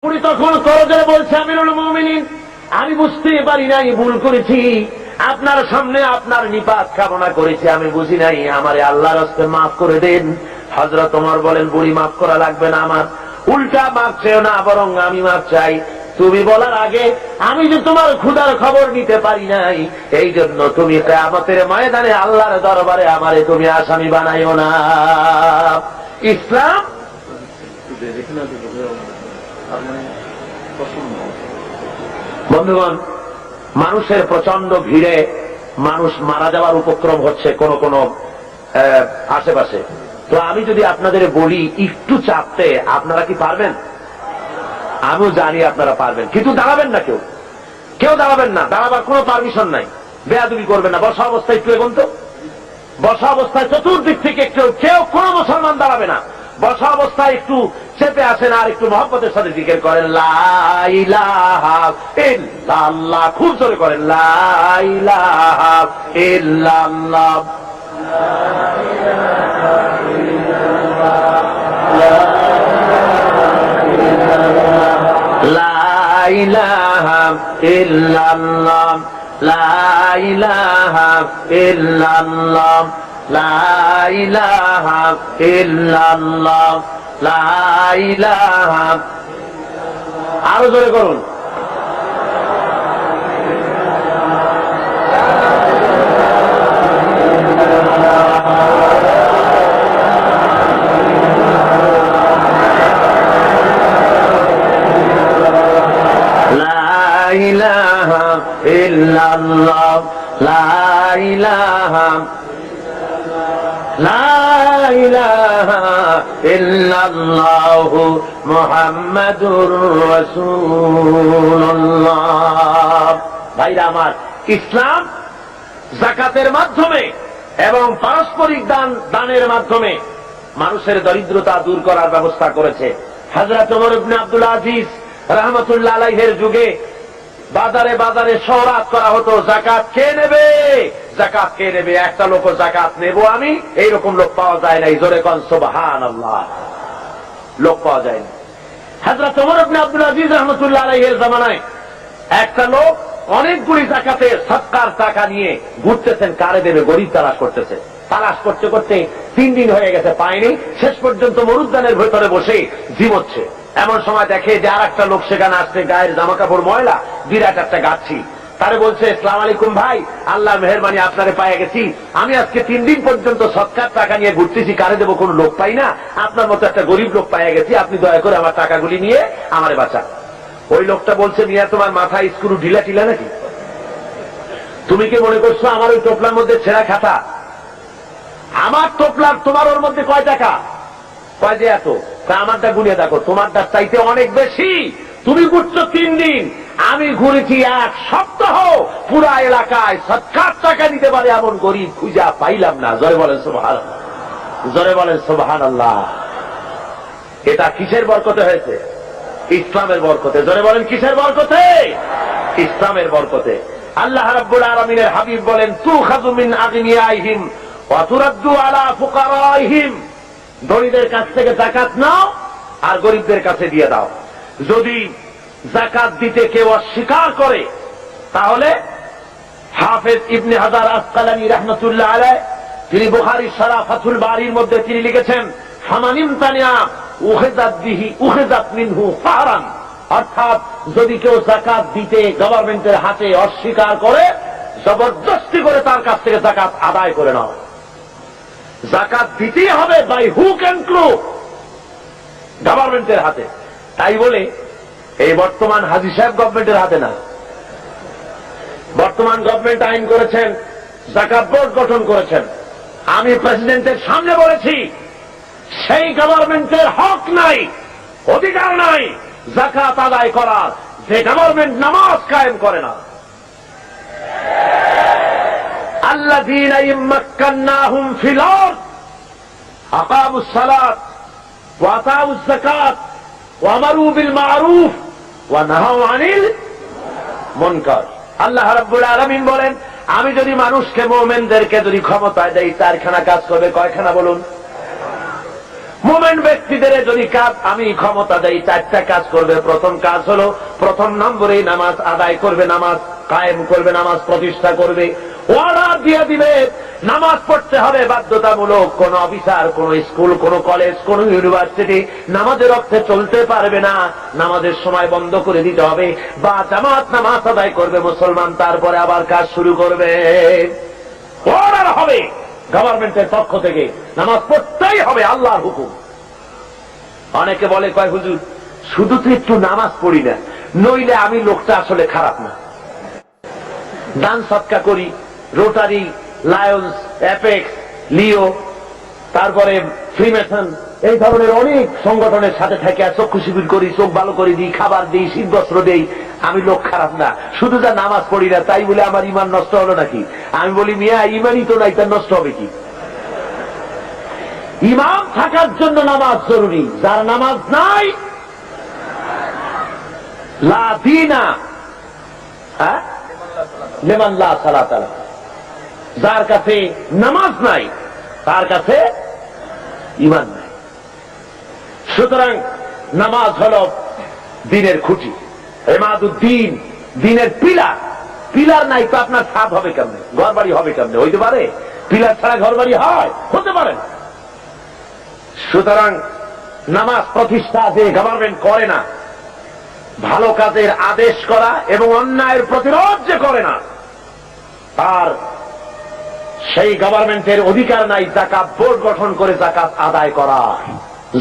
উনি তখন করজোরে বলছে, আমিরুল মুমিনিন, আমি বুঝতে পারি নাই, ভুল করেছি, আপনার সামনে আপনার নিপাত কামনা করেছি, আমি বুঝি নাই, আমারে আল্লাহর রাস্তায় মাফ করে দেন। হযরত ওমর বলেন, বুড়ি মাফ করা লাগবে না, আমার উল্টা মাফ চেও না, বরং আমি মাফ চাই। তুমি বলার আগে আমি যে তোমার ক্ষুধার খবর নিতে পারি নাই, এই জন্য তুমি কিয়ামতের ময়দানে আল্লাহর দরবারে আমারে তুমি আসামি বানাইও না। ইসলাম বন্ধুগণ, মানুষের প্রচন্ড ভিড়ে মানুষ মারা যাওয়ার উপক্রম হচ্ছে কোন কোন আশেপাশে। তো আমি যদি আপনাদের বলি একটু চাপতে, আপনারা কি পারবেন? আমিও জানি আপনারা পারবেন, কিন্তু দাঁড়াবেন না, কেউ দাঁড়াবেন না, দাঁড়াবার কোনো পারমিশন নাই, বেয়াদবি করবেন না। বসা অবস্থায় একটু এগোন তো, বসা অবস্থায় চতুর্দিক থেকে কেউ কোনো মুসলমান দাঁড়াবে না। বসা অবস্থায় একটু চেপে আসেন আর একটু মহব্বতের সাথে জিকির করেন, লা ইলাহা ইল্লাল্লাহ, খুব জোরে করেন, লা ইলাহা ইল্লাল্লাহ, লা ইলাহা ইল্লাল্লাহ, লা ইলাহা ইল্লাল্লাহ, লা ইলাহা ইল্লাল্লাহ, লা ইলাহা। আরো জোরে করুন, লা ইলাহা ইল্লাল্লাহ, লা ইলাহা, লা ইলাহা ইল্লাল্লাহু মুহাম্মাদুর রাসূলুল্লাহ। ভাইরা আমার, ইসলাম যাকাতের মাধ্যমে এবং পারস্পরিক দানের মাধ্যমে মানুষের দরিদ্রতা দূর করার ব্যবস্থা করেছে। হযরত ওমর ইবনে আব্দুল আজিজ রাহমাতুল্লাহ আলাইহির যুগে বাজারে বাজারে শহরাত করা হতো, যাকাত কে নেবে, যাকাত কে নেবে, একটা লোক যাকাত নেব আমি, এইরকম লোক পাওয়া যায় নাই। জোরে কোন সুবহানাল্লাহ, লোক পাওয়া যায় না। হযরত ওমর ইবনে আব্দুল আজিজ রাহমাতুল্লাহ আলাইহির জামানায় একটা লোক অনেকগুলি যাকাতের সদকার টাকা নিয়ে ঘুরতেছেন, কারে দেবে, গরীব তালাশ করতেছে। তালাশ করতে করতে 3 দিন হয়ে গেছে, পায়নি। শেষ পর্যন্ত মরুদ্যানের ভেতরে বসে জিমোচ্ছে। এমন সময় দেখে যে আর একটা লোক সেখানে আসছে, গায়ের জামা কাপড় ময়লা, বিরাট একটা গাছি। তারে বলছে, আসসালামু আলাইকুম ভাই, আল্লাহর মেহেরবানি আপনারে পাইয়া গেছি, আমি আজকে 3 দিন পর্যন্ত সদকার টাকা নিয়ে ঘুরতেছি, কারে দেবো কোনো লোক পাই না, আপনার মতো একটা গরিব লোক পাইয়া গেছি, আপনি দয়া করে আমার টাকাগুলি নিয়ে আমারে বাঁচান। ওই লোকটা বলছে, মিয়া তোমার মাথায় স্ক্রু ঢিলা টিলা নাকি? তুমি কি মনে করছো আমার ওই টোপলার মধ্যে ছেঁড়া খাতা? আমার টোপলার তোমার ওর মধ্যে কয় টাকা? কয় যে এত। তা আমারটা গুলিয়ে দেখো, তোমারটা চাইতে অনেক বেশি। তুমি ঘুরছো 3 দিন, আমি ঘুরেছি 1 সপ্তাহ। পুরা এলাকায় সদকার টাকা দিতে পারে এমন গরিব খুঁজা পাইলাম না। জোরে বলেন সুবহানাল্লাহ, জোরে বলেন সুবহানাল্লাহ। এটা কিসের বরকতে হয়েছে? ইসলামের বরকতে। জোরে বলেন কিসের বরকতে? ইসলামের বরকতে। আল্লাহ রাব্বুল আলামিনের হাবিব বলেন, তুখাযু মিন আগনিয়াইহিম ওয়া তুরাদ্দু আলা ফুকারাইহিম, গরিবদের কাছ থেকে যাকাত নাও আর গরিবদের কাছে দিয়ে দাও। যদি যাকাত দিতে কেউ অস্বীকার করে, তাহলে হাফেজ ইবনে হাজার আসকালানী রাহমাতুল্লাহ আলাইহি, তিনি বুখারীর শারহ ফাথুল বারীর মধ্যে তিনি লিখেছেন, ফামানিম তানিয়া উখিযাত বিহি উখিযাত মিনহু ফারান, অর্থাৎ যদি কেউ যাকাত দিতে গভর্নমেন্টের হাতে অস্বীকার করে, জবরদস্তি করে তার কাছ থেকে যাকাত আদায় করে নাও। যাকাত দিতেই হবে বাই হুক এন্ড ক্রুক, গভর্নমেন্টের হাতে। তাই বলে এই বর্তমান হাজী সাহেব গভর্নমেন্টের হাতে না। বর্তমান গভর্নমেন্ট আইন করেছেন, যাকাত বোর্ড গঠন করেছেন। আমি প্রেসিডেন্টের সামনে বলেছি, সেই গভর্নমেন্টের হক নাই, অধিকার নাই যাকাত আদায় করার, যে গভর্নমেন্ট নামাজ কায়েম করে না। আল্লাযীনা ইম্মাক্কান্নাহুম ফিল আরদ আকামুস সালাত ওয়া আতাউজ যাকাত ওয়া আমারু বিল মা'রুফ ওয়া নাহাউ আনিল মুনকার। আল্লাহ রাব্বুল আলামিন বলেন, আমি যদি মানুষকে মুমিনদেরকে যদি ক্ষমতায় দেই, 4খানা কাজ করবে। কয়খানা বলুন? মোমেন ব্যক্তিদের যদি কাজ আমি ক্ষমতা দেই, 4টা কাজ করবে। প্রথম কাজ হলো, প্রথম নম্বরে নামাজ আদায় করবে, নামাজ কায়েম করবে, নামাজ প্রতিষ্ঠা করবে। অর্ডার দিয়ে দিবে নামাজ পড়তে হবে বাধ্যতামূলক। কোন অফিসার, কোন স্কুল, কোন কলেজ, কোন ইউনিভার্সিটি নামাজের অর্থে চলতে পারবে না। নামাজের সময় বন্ধ করে দিতে হবে, বা জামাত নামাজ আদায় করবে মুসলমান, তারপরে আবার কাজ শুরু করবে। অর্ডার হবে গভর্নমেন্টের পক্ষ থেকে, নামাজ পড়তেই হবে, আল্লাহর হুকুম। অনেকে বলে, কয় হুজুর শুধু তো একটু নামাজ পড়ি না, নইলে আমি লোকটা আসলে খারাপ না। দান সৎকা করি, রোটারি, লায়ন্স, অ্যাপেক্স, লিও, তারপরে ফ্রিমেসন, এই ধরনের অনেক সংগঠনের সাথে থেকে চক্ষু শিবির করি, চোখ ভালো করে দিই, খাবার দিই, শীত বস্ত্র দেই। আমি লোক খারাপ না, শুধু যা নামাজ পড়ি না তাই বলে আমার ইমান নষ্ট হলো নাকি? আমি বলি, মিয়া ইমানই তো নাই, তার নষ্ট হবে কি? ইমাম থাকার জন্য নামাজ জরুরি। যার নামাজ নাই, লা দীনা লিমান লা সালাত লাহু। যার কাছে নামাজ নাই তার কাছে ঈমান নাই। সুতরাং নামাজ হল দ্বীনের খুঁটি, ইমাদুদ্দিন, দ্বীনের পিলার। পিলার নাই তো আপনার ছাদ হবে কেমনে, ঘর বাড়ি হবে কেমনে? হইতে পারে? পিলার ছাড়া ঘর বাড়ি হয়? হতে পারে না। সুতরাং নামাজ প্রতিষ্ঠা যে গভর্নমেন্ট করে না, ভালো কাজের আদেশ করা এবং অন্যায়ের প্রতিরোধ যে করে না, তার সেই গভর্নমেন্টের অধিকার নাই যাকাত বোর্ড গঠন করে যাকাত আদায় করা।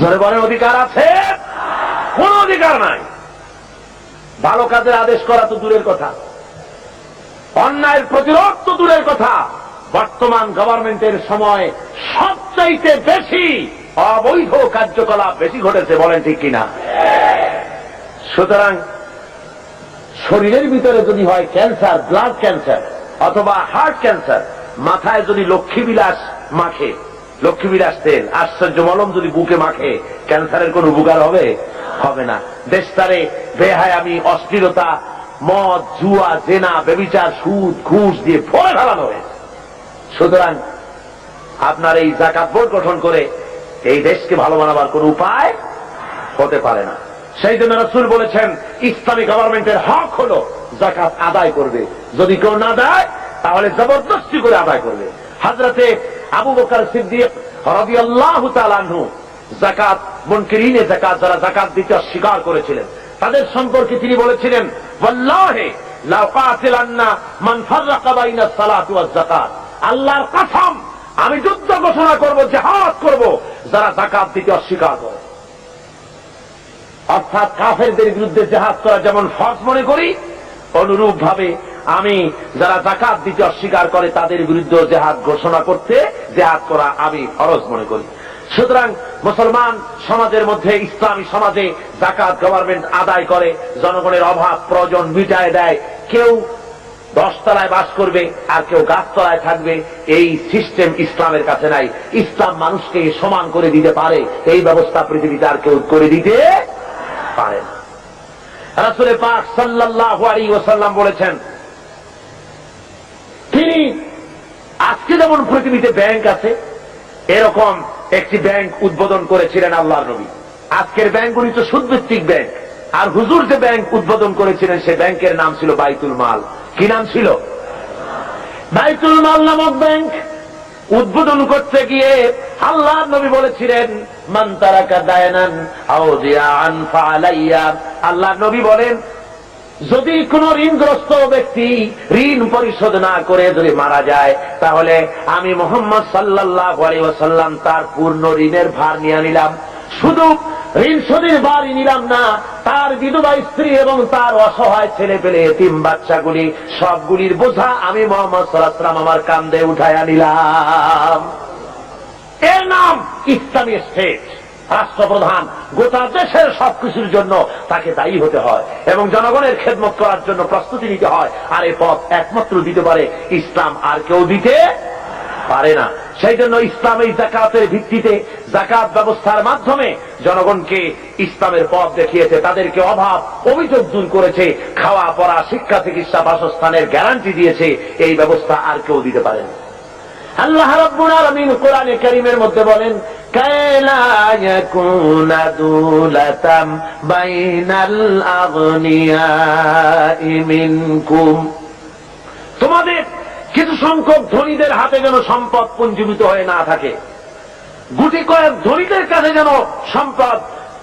জোরে বলেন, অধিকার আছে? কোন অধিকার নাই। ভালো কাজের আদেশ করা তো দূরের কথা, অন্যায়ের প্রতিরোধ তো দূরের কথা। বর্তমান গভর্নমেন্টের সময় সবচাইতে বেশি অবৈধ কার্যকলাপ বেশি ঘটেছে, বলেন ঠিক কিনা? সুতরাং শরীরের ভিতরে যদি হয় ক্যান্সার, ব্লাড ক্যান্সার অথবা হার্ট ক্যান্সার, মাথায় যদি লক্ষ্মীবিলাস মাখে, লক্ষ্মীবিলাস তেল, আশ্চর্য মলম যদি বুকে মাখে, ক্যান্সারের কোন উপকার হবে? হবে না। দেশটারে বেহায়ামি, অশ্লীলতা, মদ, জুয়া, জেনা, ব্যভিচার, সুদ, ঘুষ দিয়ে ভরে ফেলানো হয়েছে। সুতরাং আপনার এই যাকাত বোর্ড গঠন করে এই দেশকে ভালো বানাবার কোন উপায় হতে পারে না। সেই জন্য রাসূল বলেছেন, ইসলামী গভর্নমেন্টের হক হলো যাকাত আদায় করবে। যদি কেউ না দেয় তাহলে জবরদস্তি করে আদায় করবে। হযরতে আবু বকর সিদ্দিক রাদিয়াল্লাহু তাআলা আনহু যাকাত মুনকিরিনে যাকাত, যারা যাকাত দিতে অস্বীকার করেছিলেন, তাদের সম্পর্কে তিনি বলেছিলেন, ওয়াল্লাহি লা কাতিলান্না মান ফাররাকা বাইনা সালাতি ওয়াজ যাকাত। আল্লাহর কসম, আমি যুদ্ধ ঘোষণা করব, জিহাদ করব যারা যাকাত দিতে অস্বীকার করে। অর্থাৎ কাফেরদের বিরুদ্ধে জিহাদ করা যেমন ফরজ মনে করি, অনুরূপ ভাবে আমি যারা যাকাত দিতে অস্বীকার করে তাদের বিরুদ্ধে জিহাদ ঘোষণা করতে, জিহাদ করা আমি ফরজ মনে করি। সুতরাং মুসলমান সমাজের মধ্যে, ইসলামী সমাজে যাকাত গভর্নমেন্ট আদায় করে, জনগণের অভাব প্রয়োজন মিটায় দেয়। কেউ 10 তলায় বাস করবে আর কেউ গাছতলায় থাকবে, এই সিস্টেম ইসলামের কাছে নাই। ইসলাম মানুষকে সমান করে দিতে পারে, এই ব্যবস্থা পৃথিবীতে আর কেউ করে দিতে পারে না। রাসূল পাক সাল্লাল্লাহু আলাইহি ওয়াসাল্লাম বলেছেন, তিনি আজকে যেমন পৃথিবীতে ব্যাংক আছে, এরকম একটি ব্যাংক উদ্বোধন করেছিলেন আল্লাহর নবী। আজকের ব্যাংকগুলি তো সুদভিত্তিক ব্যাংক, আর হুজুর যে ব্যাংক উদ্বোধন করেছিলেন সে ব্যাংকের নাম ছিল বাইতুল মাল। কি নাম ছিল? বাইতুল মাল নামক ব্যাংক উদ্বোধন করতে গিয়ে আল্লাহর নবী বলেছিলেন, মান তারাকা দায়নান আও জিয়াআন ফাআলাইয়া। আল্লাহর নবী বলেন, যদি কোন ঋণগ্রস্ত ব্যক্তি ঋণ পরিশোধ না করে যদি মারা যায়, তাহলে আমি মুহাম্মদ সাল্লাল্লাহু আলাইহি ওয়াসাল্লাম তার পূর্ণ ঋণের ভার নিয়ে নিলাম। শুধু ঋণ শোধের ভারই নিলাম না, তার বিধবা স্ত্রী এবং তার অসহায় ছেলে পেলে এতিম বাচ্চাগুলি সবগুলির বোঝা আমি মুহাম্মদ সাল্লাল্লাহু আলাইহি ওয়াসাল্লাম আমার কাঁধে উঠাইয়া নিলাম। এর নাম ইসলামী স্টেট। রাষ্ট্রপ্রধান গোটা দেশের সবকিছুর জন্য তাকে দায়ী হতে হয় এবং জনগণের খেদমত করার জন্য প্রস্তুতি নিতে হয়। আর এই পথ একমাত্র দিতে পারে ইসলাম, আর কেউ দিতে পারে না। সেই জন্য ইসলাম এই যাকাতের ভিত্তিতে, যাকাত ব্যবস্থার মাধ্যমে জনগণকে ইসলামের পথ দেখিয়েছে, তাদেরকে অভাব অভিযোগ দূর করেছে, খাওয়া পড়া, শিক্ষা, চিকিৎসা, বাসস্থানের গ্যারান্টি দিয়েছে। এই ব্যবস্থা আর কেউ দিতে পারে না। আল্লাহ রাব্বুল আলামিন কোরআনে কারীমের মধ্যে বলেন, কাইলা ইয়াকুনা দুলাতাম বাইনাল আগনিয়াই মিনকুম, তোমাদের কিছু সংখ্যক ধনীদের হাতে যেন সম্পদ পুঞ্জীভূত হয়ে না থাকে, গুটি কয়েক ধনীদের কাছে যেন সম্পদ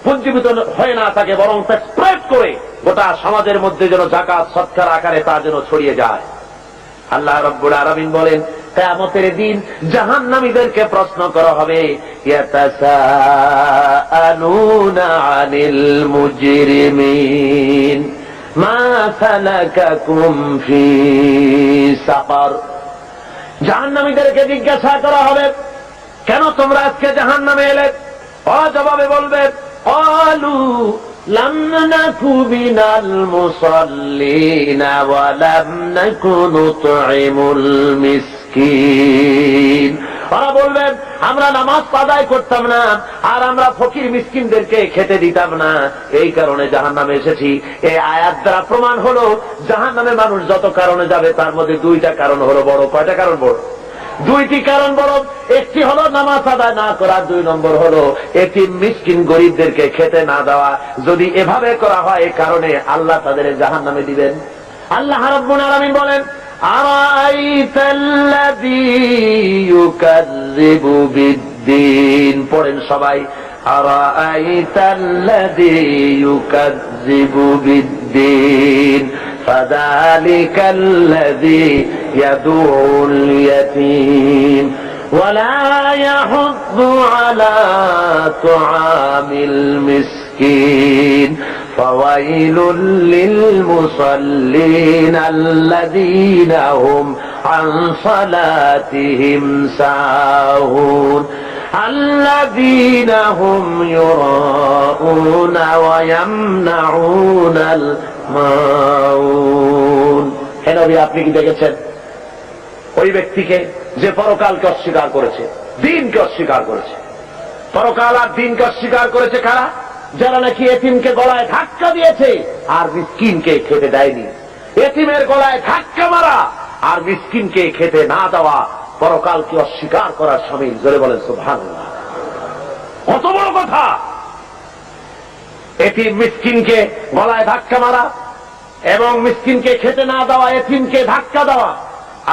পুঞ্জীভূত হয়ে না থাকে, বরং তা স্প্রেড করে গোটা সমাজের মধ্যে যেন যাকাত সদকার আকারে তা যেন ছড়িয়ে যায়। আল্লাহ রাব্বুল আলামিন বলেন, কিয়ামতের দিন জাহান্নামীদেরকে প্রশ্ন করা হবে, ইয়াতাসাআলুনা আনিল মুজরিমিন মা সালাকাকুম ফি সাকার। জাহান্নামীদেরকে জিজ্ঞাসা করা হবে, কেন তোমরা আজকে জাহান্নামে এলে? জবাবে বলবে, ক্বালু লাম নাকু মিনাল মুসাল্লিনা ওয়া লাম নাকু নুতঈমুল মিসকিন। ওরা বলবেন, আমরা নামাজ আদায় করতাম না, আর আমরা ফকির মিসকিনদেরকে খেতে দিতাম না, এই কারণে জাহান্নামে এসেছি। এই আয়াত দ্বারা প্রমাণ হলো জাহান্নামে মানুষ যত কারণে যাবে তার মধ্যে দুইটা কারণ হলো বড়। কয়টা কারণ বড়? দুইটি কারণ বড়। একটি হলো নামাজ আদায় না করা, 2 নম্বর হলো এতিম মিসকিন গরিবদেরকে খেতে না দেওয়া। যদি এভাবে করা হয়, এই কারণে আল্লাহ তাদের জাহান্নামে দিবেন। আল্লাহ রাব্বুল আলামিন বলেন, আরাইতাল্লাযী ইউকাযযিবু বিদ্দীন। পড়েন সবাই, আরাইতাল্লাযী ইউকাযযিবু বিদ্দীন ফাযালিকাল্লাযী ইয়াদুউল ইয়াতীম ওয়ালা ইয়াহুদ্দু আলা তুআমিল মিসকিন ফাওয়াইলুল লিল মুসাল্লিন আল্লাযীনা হুম আন সালাতিহিম সাহুন আল্লাযীনা হুম ইউরাউনা ওয়া ইয়ামনাউনাল মাউন। হে নবী, আপনি কি দেখেছেন ওই ব্যক্তিকে যে পরকালকে অস্বীকার করেছে, দিনকে অস্বীকার করেছে? পরকাল আর দিনকে অস্বীকার করেছে কারা? যারা নাকি এতিমকে গলায় ধাক্কা দিয়েছে আর মিসকিনকে খেতে দেয়নি। এতিমের গলায় ধাক্কা মারা আর মিসকিনকে খেতে না দেওয়া পরকালকে অস্বীকার করার শামিল। জোরে বলেন সুবহানাল্লাহ। কত বড় কথা! এতিম মিসকিনকে গলায় ধাক্কা মারা এবং মিসকিনকে খেতে না দেওয়া, এতিমকে ধাক্কা দেওয়া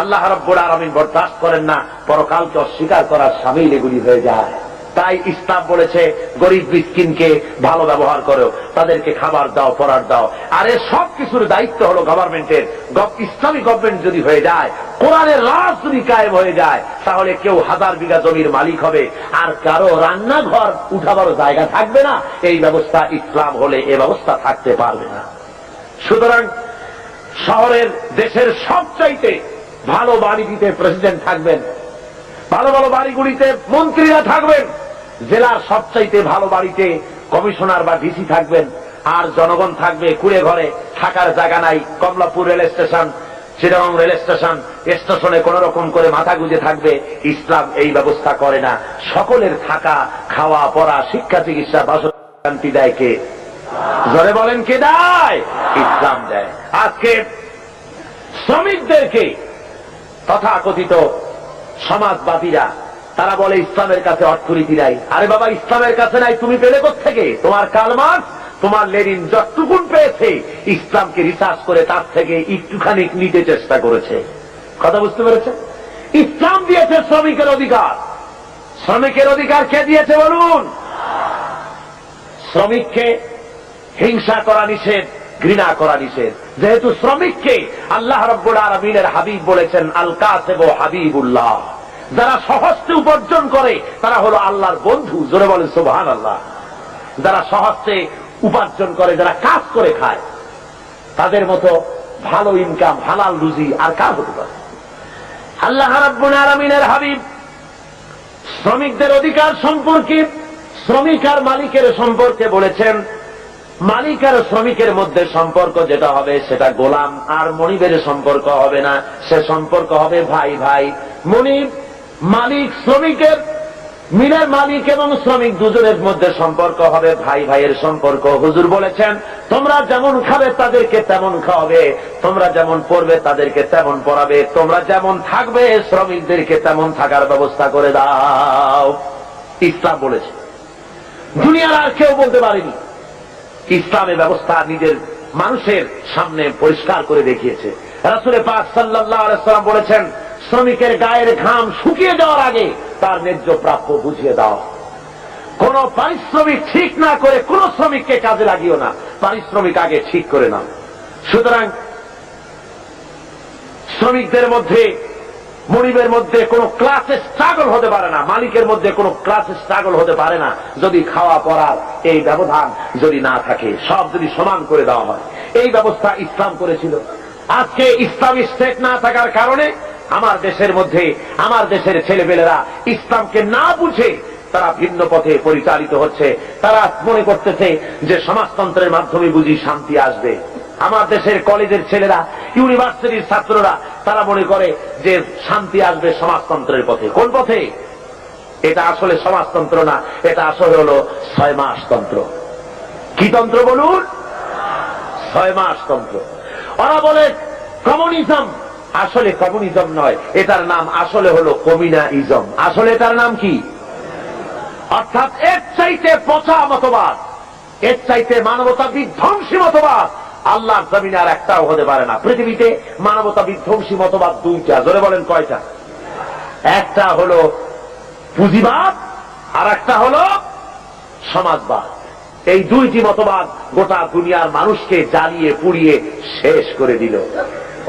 আল্লাহ রাব্বুল আলামিন বরদাস্ত করেন না। পরকালকে অস্বীকার করার শামিল এগুলি হয়ে যায়। তাই ইসলাম বলেছে, গরিব মিসকিনকে ভালো ব্যবহার করো, তাদেরকে খাবার দাও, পরার দাও। আর এর সব কিছুর দায়িত্ব হলো গভর্নমেন্টের। ইসলামী গভর্নমেন্ট যদি হয়ে যায়, কোরআনের রাজ যদি কায়েম হয়ে যায়, তাহলে কেউ 1000 বিঘা জমির মালিক হবে, আর কারো রান্নাঘর উঠাবারও জায়গা থাকবে না। এই ব্যবস্থা ইসলাম হলে এ ব্যবস্থা থাকতে পারবে না। সুতরাং শহরের, দেশের সবচাইতে ভালো বাড়িটিতে প্রেসিডেন্ট থাকবেন, ভালো ভালো বাড়িগুলিতে মন্ত্রীরা থাকবেন, জেলার সবচাইতে ভালো বাড়িতে কমিশনার বা ডিসি থাকবেন, আর জনগণ থাকবে কুড়ে ঘরে, থাকার জায়গা নাই। Kamalapur rail station, Chittagong rail station, স্টেশনে কোন রকম করে মাথা গুঁজে থাকবে। ইসলাম এই ব্যবস্থা করে না। সকলের থাকা, খাওয়া, পড়া, শিক্ষা, চিকিৎসা, বাসস্থানটি দেয় কে? জোরে বলেন, কে দেয়? ইসলাম দেয়। আজকে শ্রমিকদেরকে তথাকথিত সমাজবাদীরা তারা বলে ইসলামের কাছে অর্থনীতি নাই। আরে বাবা, ইসলামের কাছে নাই, তুমি পেলে কোত্থেকে? তোমার কার্ল মার্কস, তোমার লেনিন যতটুকুন পেয়েছে ইসলামকে রিসার্চ করে তার থেকে একটুখানি নিতে চেষ্টা করেছে। কথা বুঝতে পেরেছে? ইসলাম দিয়েছে শ্রমিকের অধিকার। শ্রমিকের অধিকার কে দিয়েছে বলুন? শ্রমিককে হিংসা করা নিষেধ, ঘৃণা করা নিষেধ। যেহেতু শ্রমিককে আল্লাহ রাব্বুল আলামিনের হাবিব বলেছেন, আল কাসিব হাবিবুল্লাহ, যারা সহজে উপার্জন করে তারা হলো আল্লাহর বন্ধু। জোরে বলেন সুবহানাল্লাহ। যারা সহজে উপার্জন করে, যারা কাজ করে খায়, তাদের মতো ভালো ইনকাম, হালাল রুজি আর কাজ হতে পারে? আল্লাহ রাব্বুল আলামিনের হাবিব শ্রমিকদের অধিকার সম্পর্কে, শ্রমিক আর মালিকের সম্পর্কে বলেছেন, মালিক আর শ্রমিকের মধ্যে সম্পর্ক যেটা হবে সেটা গোলাম আর মনিবের সম্পর্ক হবে না, সে সম্পর্ক হবে ভাই ভাই। মনিব মালিক শ্রমিকের মিলের মালিক এবং শ্রমিক দুজনের মধ্যে সম্পর্ক হবে ভাই ভাইয়ের সম্পর্ক। হুজুর বলেছেন, তোমরা যেমন খাবে তাদেরকে তেমন খাওয়াবে, তোমরা যেমন পড়বে তাদেরকে তেমন পড়াবে, তোমরা যেমন থাকবে শ্রমিকদেরকে তেমন থাকার ব্যবস্থা করে দাও। ইসলাম বলেছে, দুনিয়ার আর কেউ বলতে পারেনি। ইসলামের ব্যবস্থা নিজের মানুষের সামনে পরিষ্কার করে দেখিয়েছে। রাসূল পাক সাল্লাল্লাহু আলাইহি ওয়াসাল্লাম বলেছেন, শ্রমিকের গায়ের ঘাম শুকিয়ে যাওয়ার আগে তার ন্যায্য প্রাপ্য বুঝিয়ে দাও। কোন পারিশ্রমিক ঠিক না করে কোন শ্রমিককে কাজে লাগিও না, পারিশ্রমিক আগে ঠিক করে নাও। সুতরাং শ্রমিকদের মধ্যে, মনিবের মধ্যে কোন ক্লাসে স্ট্রাগল হতে পারে না, মালিকের মধ্যে কোন ক্লাসে স্ট্রাগল হতে পারে না, যদি খাওয়া পড়ার এই ব্যবধান যদি না থাকে, সব যদি সমান করে দেওয়া হয়। এই ব্যবস্থা ইসলাম করেছিল। আজকে ইসলামী স্টেট না থাকার কারণে আমার দেশের মধ্যে, আমার দেশের ছেলেপেলেরা ইসলামকে না বুঝে তারা ভিন্ন পথে পরিচালিত হচ্ছে। তারা মনে করতেছে যে সমাজতন্ত্রের মাধ্যমে বুঝি শান্তি আসবে। আমার দেশের কলেজের ছেলেরা, ইউনিভার্সিটির ছাত্ররা তারা মনে করে যে শান্তি আসবে সমাজতন্ত্রের পথে। কোন পথে? এটা আসলে সমাজতন্ত্র না, এটা আসলে হলো 6 মাস তন্ত্র। কি তন্ত্র বলুন? 6 মাস তন্ত্র। ওরা বলে কমিউনিজম, আসলে কমিউনিজম নয়, এটার নাম আসলে হলো কমিউনাইজম। আসলে এটার নাম কি? অর্থাৎ এর চাইতে পচা মতবাদ, এর চাইতে মানবতা বিধ্বংসী মতবাদ আল্লাহর জমিনে আর একটাও হতে পারে না। পৃথিবীতে মানবতা বিধ্বংসী মতবাদ 2টা। জোরে বলেন কয়টা? একটা হলো পুঁজিবাদ আর একটা হলো সমাজবাদ। এই 2টি মতবাদ গোটা দুনিয়ার মানুষকে জ্বালিয়ে পুড়িয়ে শেষ করে দিল।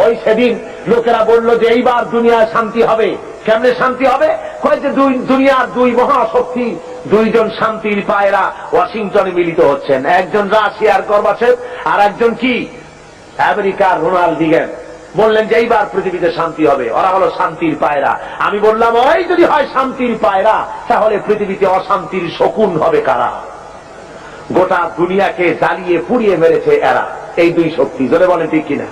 ওই সেদিন লোকেরা বলল যে এইবার দুনিয়ায় শান্তি হবে। কেমনে শান্তি হবে? কয় যে দুনিয়ার 2 মহাশক্তি, 2জন শান্তির পায়রা ওয়াশিংটনে মিলিত হচ্ছেন। একজন রাশিয়ার গর্বাচেভ আর একজন কি আমেরিকার রোনাল্ড রিগান। বললেন যে এইবার পৃথিবীতে শান্তি হবে। ওরা হলো শান্তির পায়রা। আমি বললাম, ওই যদি হয় শান্তির পায়রা, তাহলে পৃথিবীতে অশান্তির শকুন হবে কারা? গোটা দুনিয়াকে জ্বালিয়ে পুড়িয়ে মেরেছে এরা, এই 2 শক্তি। জোরে বলেন ঠিক কিনা?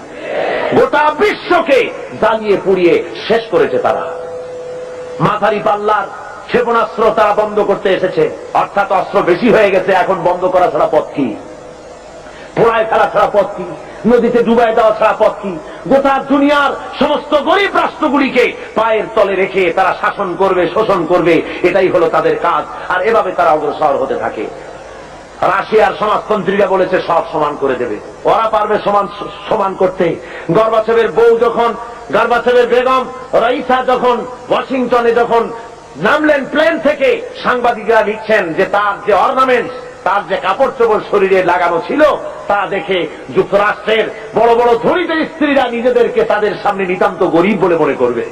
গোটা বিশ্বকে জ্বালিয়ে পুড়িয়ে শেষ করেছে তারা। মাঝারি পাল্লার ক্ষেপণাস্ত্র তারা বন্ধ করতে এসেছে, অর্থাৎ অস্ত্র বেশি হয়ে গেছে, এখন বন্ধ করা ছাড়া পথ কি? পোড়ায় ফেলা ছাড়া পথ কি? নদীতে ডুবাই দেওয়া ছাড়া পথ কি? গোটা দুনিয়ার সমস্ত গরিব রাষ্ট্রগুলিকে পায়ের তলে রেখে তারা শাসন করবে, শোষণ করবে, এটাই হলো তাদের কাজ। আর এভাবে তারা অগ্রসর হতে থাকে। রাশিয়ার সমাজতন্ত্রীরা বলেছে সব সমান করে দেবে, ওরা পারবে সমান সমান করতে। গর্বাচেভের বউ যখন, গর্বাচেভের বেগম রাইসা যখন ওয়াশিংটনে যখন নামলেন প্লেন থেকে, সাংবাদিকরা লিখছেন যে তার যে অর্নামেন্টস, তার যে কাপড় চোপড় শরীরে লাগানো ছিল, তা দেখে যুক্তরাষ্ট্রের বড় বড় ধনীর স্ত্রীরা নিজেদেরকে তাদের সামনে নিতান্ত গরিব বলে মনে করবে।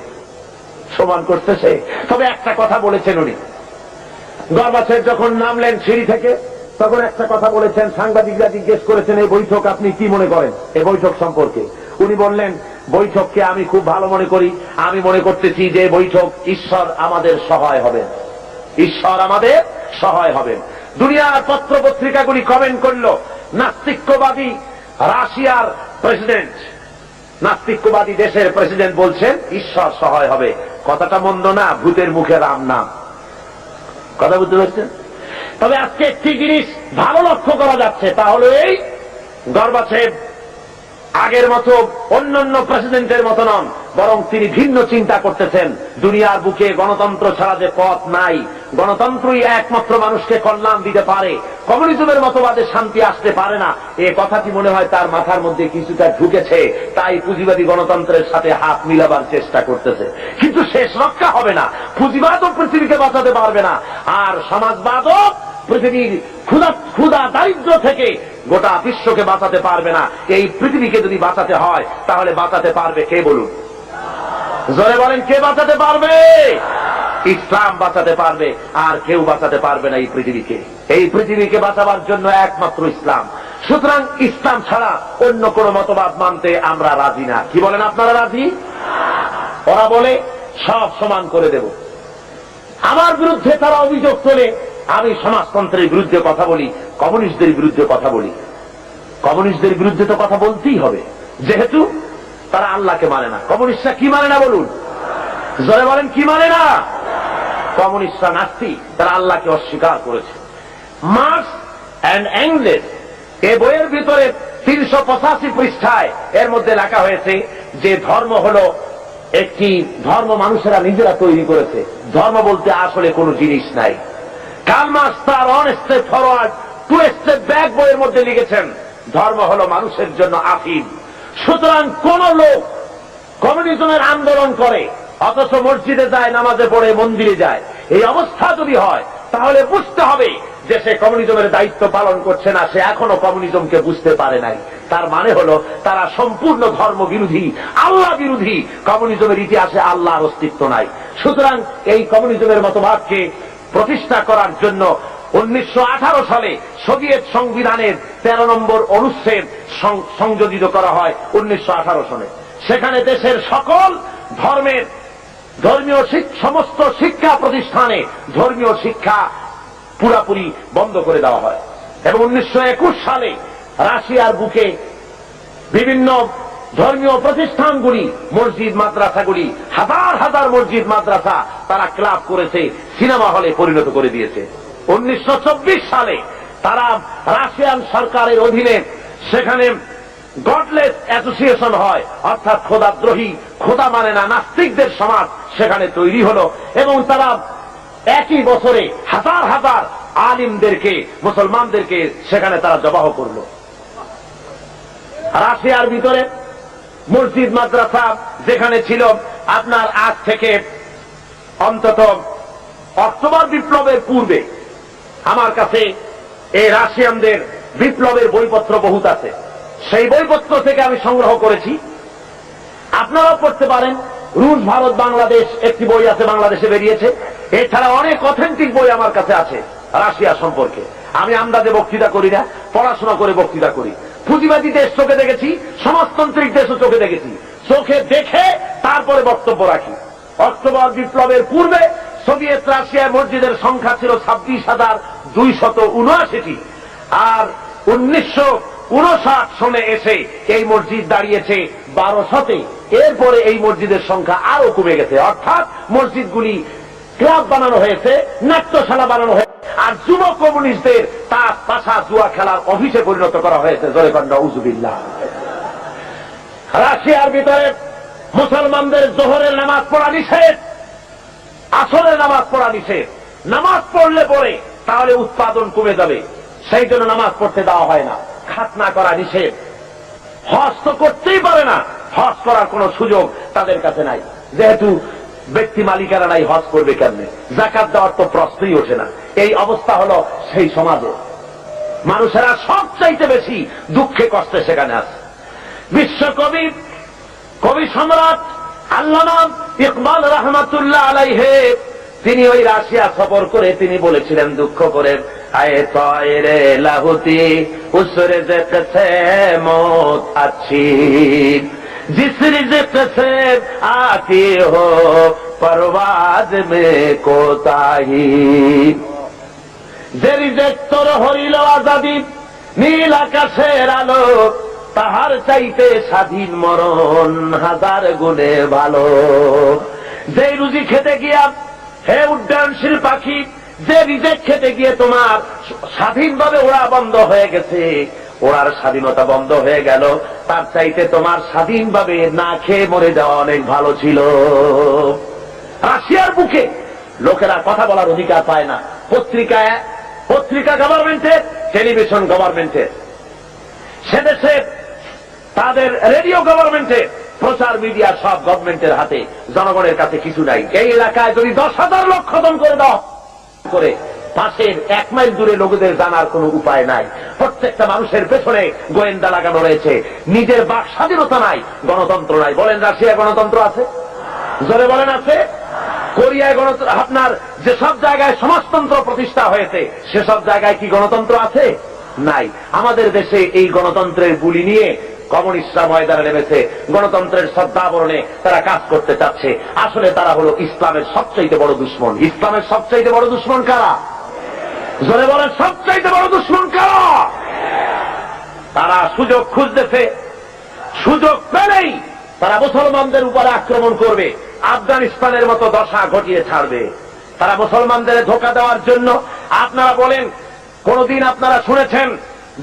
সমান করতেছে। তবে একটা কথা বলেছেন উনি, গর্বাচেভ যখন নামলেন সিঁড়ি থেকে, তখন একটা কথা বলেছেন। সাংবাদিকরা জিজ্ঞেস করেছেন, এই বৈঠক আপনি কি মনে করেন এই বৈঠক সম্পর্কে? উনি বললেন, বৈঠককে আমি খুব ভালো মনে করি। আমি মনে করতেছি যে বৈঠক ঈশ্বর আমাদের সহায় হবেন, ঈশ্বর আমাদের সহায় হবেন। দুনিয়ার পত্র পত্রিকাগুলি কমেন্ট করল, নাস্তিক্যবাদী রাশিয়ার প্রেসিডেন্ট, নাস্তিক্যবাদী দেশের প্রেসিডেন্ট বলছেন ঈশ্বর সহায় হবে। কথাটা মন্দ না, ভূতের মুখে রাম নাম। কথা বুঝতে পারছেন? তবে আজকে একটি জিনিস ভালো লক্ষ্য করা যাচ্ছে, তা হলো এই, গর্বাচেভ আগের মতো অন্যান্য প্রেসিডেন্টের মতো নন, বরং তিনি ভিন্ন চিন্তা করতেছেন। দুনিয়ার বুকে গণতন্ত্র ছাড়া যে পথ নাই, গণতন্ত্রই একমাত্র মানুষকে কল্যাণ দিতে পারে, কমিউনিজমের মতবাদে শান্তি আসতে পারে না, এ কথাটি মনে হয় তার মাথার মধ্যে কিছুটা ঢুকেছে। তাই পুঁজিবাদী গণতন্ত্রের সাথে হাত মিলাবার চেষ্টা করতেছে। কিন্তু শেষ রক্ষা হবে না। পুঁজিবাদও পৃথিবীকে বাঁচাতে পারবে না, আর সমাজবাদও পৃথিবীর ক্ষুধা দারিদ্র থেকে গোটা বিশ্বকে বাঁচাতে পারবে না। এই পৃথিবীকে যদি বাঁচাতে হয়, তাহলে বাঁচাতে পারবে কে বলুন? জোরে বলেন, কে বাঁচাতে পারবে? ইসলাম বাঁচাতে পারবে, আর কেউ বাঁচাতে পারবে না এই পৃথিবীকে। এই পৃথিবীকে বাঁচাবার জন্য একমাত্র ইসলাম। সুতরাং ইসলাম ছাড়া অন্য কোন মতবাদ মানতে আমরা রাজি না। কি বলেন, আপনারা রাজি? ওরা বলে সব সমান করে দেব। আমার বিরুদ্ধে তারা অভিযোগ তোলে, আমি সমাজতন্ত্রের বিরুদ্ধে কথা বলি, কমিউনিস্টদের বিরুদ্ধে কথা বলি। কমিউনিস্টদের বিরুদ্ধে তো কথা বলতেই হবে, যেহেতু তারা আল্লাহকে মানে না। কমিউনিস্টরা কি মানে না বলুন? জোরে বলেন, কি মানে না? কমিউনিস্টরা নাস্তিক, তারা আল্লাহকে অস্বীকার করেছে। মার্কস অ্যান্ড এঙ্গেলস এই বইয়ের ভিতরে 385 পৃষ্ঠায় এর মধ্যে লেখা হয়েছে যে ধর্ম হলো একটি ধর্ম মানুষেরা নিজেরা তৈরি করেছে, ধর্ম বলতে আসলে কোনো জিনিস নাই। কার্ল মার্কস তার one step forward to step back বইয়ের মধ্যে লিখেছেন ধর্ম হলো মানুষের জন্য আফিম। সুতরাং কোন লোক কমিউনিজমের আন্দোলন করে অথচ মসজিদে যায়, নামাজে পড়ে, মন্দিরে যায়, এই অবস্থা যদি হয় তাহলে বুঝতে হবে যে সে কমিউনিজমের দায়িত্ব পালন করছে না, সে এখনো কমিউনিজমকে বুঝতে পারে নাই। তার মানে হলো তারা সম্পূর্ণ ধর্ম বিরোধী, আল্লাহ বিরোধী। কমিউনিজমের ইতিহাসে আল্লাহর অস্তিত্ব নাই। সুতরাং এই কমিউনিজমের মতবাদকে প্রতিষ্ঠা করার জন্য 1918 সালে সোভিয়েত সংবিধানের 13 নম্বর অনুচ্ছেদ সংযোজিত করা হয় 1918 সালে। সেখানে দেশের সকল ধর্মের সমস্ত শিক্ষা প্রতিষ্ঠানে ধর্মীয় শিক্ষা পুরাপুরি বন্ধ করে দেওয়া হয়। এবং 1921 সালে রাশিয়ার বুকে বিভিন্ন ধর্মীয় প্রতিষ্ঠানগুলি, মসজিদ মাদ্রাসাগুলি, হাজার হাজার মসজিদ মাদ্রাসা তারা ক্লাব করেছে, সিনেমা হলে পরিণত করে দিয়েছে। 1924 সালে তারা রাশিয়ান সরকারের অধীনে সেখানে গডলেস অ্যাসোসিয়েশন হয়, অর্থাৎ খোদাদ্রোহী, খোদা মানে না নাস্তিকদের সমাজ সেখানে তৈরি হলো। এবং তারা একই বছরে হাজার হাজার আলিমদেরকে, মুসলমানদেরকে সেখানে তারা জবাহ করল। রাশিয়ার ভিতরে মসজিদ মাদ্রাসা যেখানে ছিল, আপনার আজ থেকে অন্তত অক্টোবর বিপ্লবের পূর্বে আমার কাছে এই রাশিয়ানদের বিপ্লবের বইপত্র বহুত আছে। সেই বইপত্র থেকে আমি সংগ্রহ করেছি, আপনারাও পড়তে পারেন। রুশ, ভারত, বাংলাদেশ একটি বই আছে, বাংলাদেশে বেরিয়েছে। এছাড়া অনেক অথেন্টিক বই আমার কাছে আছে রাশিয়া সম্পর্কে। আমি আন্দাজে বক্তৃতা করি না, পড়াশোনা করে বক্তৃতা করি। পুঁজিবাদী দেশ চোখে দেখেছি, সমাজতান্ত্রিক দেশও চোখে দেখেছি, চোখে দেখে তারপরে বক্তব্য রাখি। অক্টোবর বিপ্লবের পূর্বে সোভিয়েত রাশিয়ার মসজিদের সংখ্যা ছিল 26,279টি, আর 1959 সনে এসে এই মসজিদ দাঁড়িয়েছে 1200-তে। এরপরে এই মসজিদের সংখ্যা আরো কমে গেছে, অর্থাৎ মসজিদগুলি ক্লাব বানানো হয়েছে, নাট্যশালা বানানো হয়েছে, আর যুব কমিউনিস্টদের তাস, পাশা, জুয়া খেলার অফিসে পরিণত করা হয়েছে। জয়কান্ড উজুবিল্লাহ। রাশিয়ার ভিতরে মুসলমানদের জোহরের নামাজ পড়া নিষেধ, আসরের নামাজ পড়া নিষেধ। নামাজ পড়লে পরে তাহলে উৎপাদন কমে যাবে, সেই জন্য নামাজ পড়তে দেওয়া হয় না। খাতনা করা নিষেধ। হজ তো করতেই পারে না, হজ করার কোন সুযোগ তাদের কাছে নাই, যেহেতু ব্যক্তি মালিকারা নাই, হজ করবে কেমনে? যাকাত দেওয়ার তো প্রশ্নই ওঠে না। এই অবস্থা হলো সেই সমাজে। মানুষেরা সবচাইতে বেশি দুঃখে কষ্টে সেখানে আছে। বিশ্বকবি, কবি সম্রাট আল্লামা ইকবাল রহমাতুল্লাহ আলাইহে তিনি ওই রাশিয়া সফর করে তিনি বলেছিলেন দুঃখ করে, আয়ে তায়রে লাহুতি উস রিজক সে মৌত আচ্ছি, जिस रिज़्क़ से आती हो परवाज में कोताही। যে রিজেক তোর হইল আজাদি, নীল আকাশের আলো, তাহার চাইতে স্বাধীন মরণ হাজার গুণে ভালো। যে রুজি খেতে গিয়া হে উড্ডয়নশীল পাখি, যে রিজেক খেতে গিয়ে তোমার স্বাধীনভাবে ওড়া বন্ধ হয়ে গেছে, ওড়ার স্বাধীনতা বন্ধ হয়ে গেল, তার চাইতে তোমার স্বাধীনভাবে না খেয়ে মরে যাওয়া অনেক ভালো ছিল। রাশিয়ার বুকে লোকেরা কথা বলার অধিকার পায় না। পত্রিকা গভর্নমেন্টের, টেলিভিশন গভর্নমেন্টের, সে দেশে তাদের রেডিও গভর্নমেন্টের, প্রচার মিডিয়া সব গভর্নমেন্টের হাতে, জনগণের কাছে কিছু নাই। এই এলাকায় যদি 10,000 লোক খতম করে দাও করে, পাশের 1 মাইল দূরে লোকদের জানার কোন উপায় নাই। প্রত্যেকটা মানুষের পেছনে গোয়েন্দা লাগানো রয়েছে। নিজের বাক স্বাধীনতা নাই, গণতন্ত্র নাই। বলেন রাশিয়া গণতন্ত্র আছে? জোরে বলেন আছে? কোরিয়ায় গণতন্ত্র, আপনার যেসব জায়গায় সমাজতন্ত্র প্রতিষ্ঠা হয়েছে সেসব জায়গায় কি গণতন্ত্র আছে? নাই। আমাদের দেশে এই গণতন্ত্রের বুলি নিয়ে কমিউনিস্টরা ময়দানে নেমেছে, গণতন্ত্রের শ্রদ্ধাবরণে তারা কাজ করতে চাচ্ছে। আসলে তারা হলো ইসলামের সবচাইতে বড় দুশ্মন। ইসলামের সবচাইতে বড় দুশ্মন কারা? জোরে বলেন, সবচাইতে বড় দুশ্মন কারা? তারা সুযোগ খুঁজতেছে, সুযোগ পেলেই তারা মুসলমানদের উপরে আক্রমণ করবে, আফগানিস্তানের মতো দশা ঘটিয়ে ছাড়বে। তারা মুসলমানদের ধোঁকা দেওয়ার জন্য। আপনারা বলেন, কোনদিন আপনারা শুনেছেন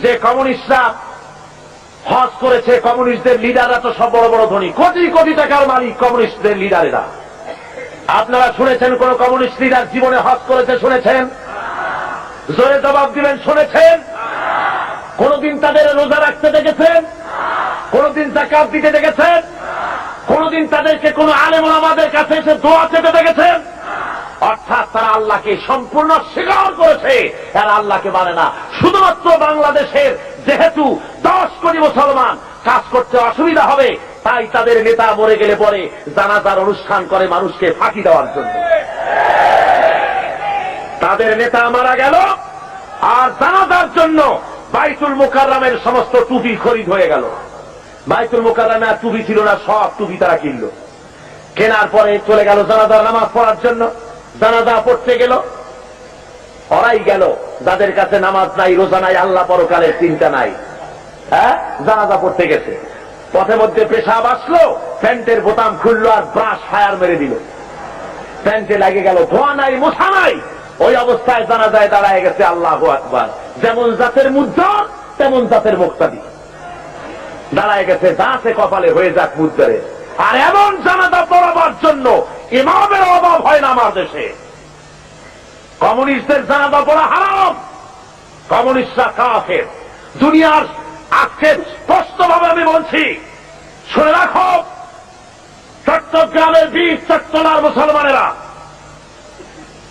যে কমিউনিস্টরা হজ করেছে? কমিউনিস্টদের লিডাররা তো সব বড় বড় ধনী, কোটি কোটি টাকার মালিক কমিউনিস্টদের লিডারেরা। আপনারা শুনেছেন কোন কমিউনিস্ট লিডার জীবনে হজ করেছে? শুনেছেন? জোরে জবাব দিবেন, শুনেছেন? কোনদিন তাদের রোজা রাখতে দেখেছেন? কোনদিন যাকাত দিতে দেখেছেন? কোনদিন তাদেরকে কোন আলেম ওলামাদের কাছে এসে দোয়া চেতে দেখেছেন? অর্থাৎ তারা আল্লাহকে সম্পূর্ণ স্বীকার করেছে, এরা আল্লাহকে মানে না। শুধুমাত্র বাংলাদেশের যেহেতু 10 কোটি মুসলমান, কাজ করতে অসুবিধা হবে, তাই তাদের নেতা মরে গেলে পরে জানাজার অনুষ্ঠান করে মানুষকে ফাঁকি দেওয়ার জন্য। তাদের নেতা মারা গেল আর জানাজার জন্য বাইতুল মুকাররমের সমস্ত টুপি খরিদ হয়ে গেল। বাইতুল মুকাররমে আর টুপি ছিল না, সব টুপি তারা কিনল। কেনার পরে চলে গেল জানাজার নামাজ পড়ার জন্য। জানাজা পড়তে গেল, ওরাই গেল যাদের কাছে নামাজ নাই, রোজা নাই, আল্লাহ পরকালের চিন্তা নাই। হ্যাঁ, জানাজা পড়তে গেছে, পথে মধ্যে পেশাব আসলো, প্যান্টের বোতাম খুললো আর ব্রাশ ফায়ার মেরে দিল। প্যান্টে লাগে গেল, ধোয়া নাই, মোছা নাই। ওই অবস্থায় জানাজায় দাঁড়ায় গেছে আল্লাহু আকবার। যেমন জাতের মুদ্দার তেমন জাতের মুক্তাদি দাঁড়ায় গেছে, দাঁতে কপালে হয়ে যাক মুদ্দারে। আর এমন জানাজা পড়াবার জন্য ইমামের অভাব হয় না আমার দেশে। কমিউনিস্টদের জানাজা পড়া হারাম, কমিউনিস্টরা কাফের। দুনিয়ার আজকে স্পষ্টভাবে আমি বলছি, শুনে রাখো, চট্টগ্রামের 20 চট্টলার মুসলমানেরা,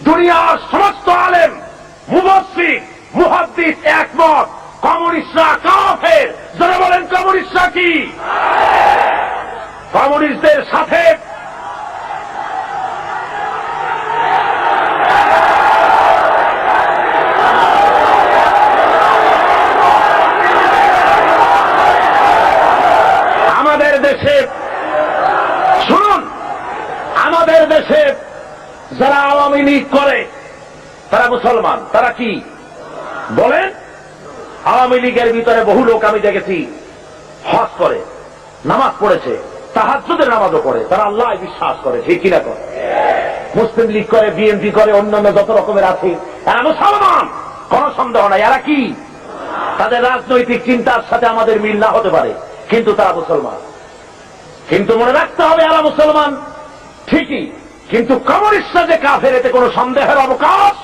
দুনিয়ার সমস্ত আলেম, মুফাসসির, মুহাদ্দিস একমত, কমিউনিস্টরা কাফের। যারা বলেন কমিউনিস্টরা কি? কমিউনিস্টদের সাথে আমাদের দেশে, শুনুন, আমাদের দেশে যারা আওয়ামী লীগ করে তারা মুসলমান। তারা কি বলেন? আওয়ামী লীগের ভিতরে বহু লোক আমি দেখেছি হজ করে, নামাজ পড়েছে, তাহাজ্জুদের নামাজও পড়ে, তারা আল্লাহ বিশ্বাস করে, ঠিক কিনা করে? মুসলিম লীগ করে, বিএনপি করে, অন্যান্য যত রকমের আছে, এরা মুসলমান, কোন সন্দেহ নাই। এরা কি? তাদের রাজনৈতিক চিন্তার সাথে আমাদের মিল না হতে পারে, কিন্তু তারা মুসলমান। কিন্তু মনে রাখতে হবে, এরা মুসলমান ঠিকই, কিন্তু কমিউনিস্টরা যে কাফের এতে কোন সন্দেহের অবকাশ।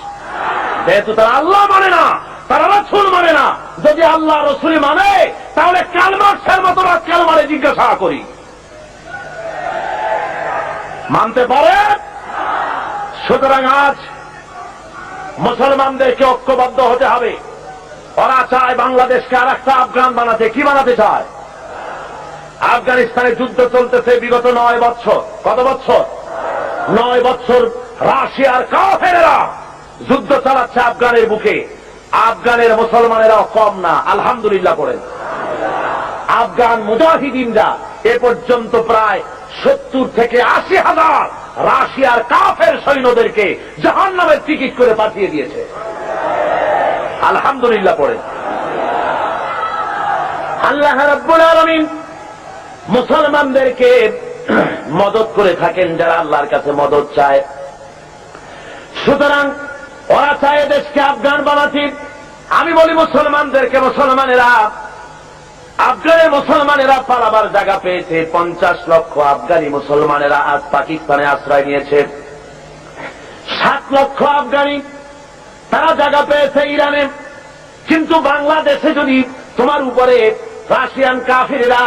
যেহেতু তারা আল্লাহ মানে না, তারা রাসূল মানে না। যদি আল্লাহ রাসূল মানে, তাহলে কাল মার্ক্সের মতো কালমারে জিজ্ঞাসা করি, মানতে পারে? সুতরাং আজ মুসলমানদেরকে ঐক্যবদ্ধ হতে হবে। ওরা চায় বাংলাদেশকে আর একটা আফগান বানাতে। কি বানাতে চায়? আফগানিস্তানে যুদ্ধ চলতেছে বিগত 9 বছর। কত বছর? 9 বছর রাশিয়ার কাফেরেরা যুদ্ধ চালাচ্ছে আফগানের বুকে। আফগানের মুসলমানেরাও কম না, আলহামদুলিল্লাহ পড়েন। আফগান মুজাহিদিনরা এ পর্যন্ত প্রায় 70 থেকে 80 হাজার রাশিয়ার কাফের সৈন্যদেরকে জাহান্নামের টিকিট করে পাঠিয়ে দিয়েছে, আলহামদুলিল্লাহ পড়েন। আল্লাহ রাব্বুল আলামিন মুসলমানদেরকে মদত করে থাকেন যারা আল্লাহর কাছে মদত চায়। সুতরাং ওরা চায় দেশকে আফগান বানাতে। আমি বলি মুসলমানদেরকে, মুসলমানেরা, আফগানের মুসলমানেরা পালাবার জায়গা পেয়েছে। 50 লক্ষ আফগানি মুসলমানেরা আজ পাকিস্তানে আশ্রয় নিয়েছে। 7 লক্ষ আফগানি তারা জায়গা পেয়েছে ইরানে। কিন্তু বাংলাদেশে যদি তোমার উপরে রাশিয়ান কাফিরেরা,